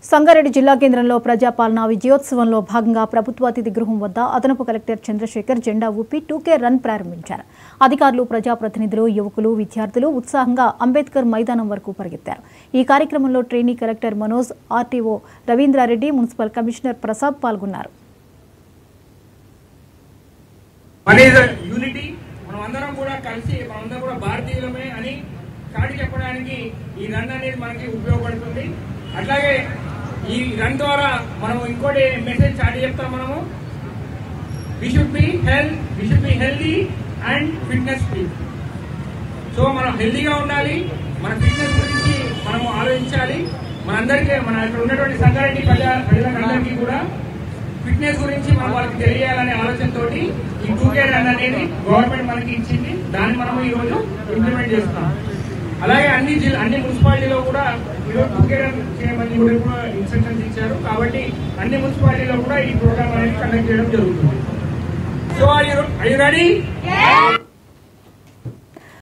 సంగారెడ్డి జిల్లా కేంద్రంలో ప్రజాపాలన విజయోత్సవంలో భాగంగా ప్రభుత్వ అతిథి గృహం వద్ద అదనపు కలెక్టర్ చంద్రశేఖర్ జెండా ఊపి 2K రన్ ప్రారంభించారు. అధికారులు, ప్రజాప్రతినిధులు, యువకులు, విద్యార్థులు ఉత్సాహంగా అంబేద్కర్ మైదానం వరకు పరిగెత్తారు. ఈ కార్యక్రమంలో trainee collector Manoj, RTO Ravindra Reddy, municipal commissioner Prasad పాల్గొన్నారు. ఈ రన్ అనేది మనకి ఉపయోగపడుతుంది. అట్లాగే ఈ రన్ ద్వారా మనం ఇంకోటి మెసేజ్ చాటి చెప్తాం. మనము we should be healthy and fitness free. So మనం హెల్దీగా ఉండాలి, మన ఫిట్నెస్ గురించి మనము ఆలోచించాలి. మనందరికీ మన ఇక్కడ ఉన్నటువంటి సంగారెడ్డి ప్రజలందరికీ కూడా ఫిట్నెస్ గురించి మనం వాళ్ళకి తెలియాలనే ఆలోచనతో ఈ 2K రన్ అనేది గవర్నమెంట్ మనకి ఇచ్చింది. దాన్ని మనం ఈ రోజు ఇంప్లిమెంట్ చేస్తున్నాం. అలాగే అన్ని మున్సిపాలిటీలో కూడా ఈరోజు 2K రన్ చేయమని కూడా ఇన్స్ట్రక్షన్స్ ఇచ్చారు. కాబట్టి అన్ని మున్సిపాలిటీలో కూడా ఈ ప్రోగ్రామ్ అనేది కండక్ట్ చేయడం జరుగుతుంది. So are you ready?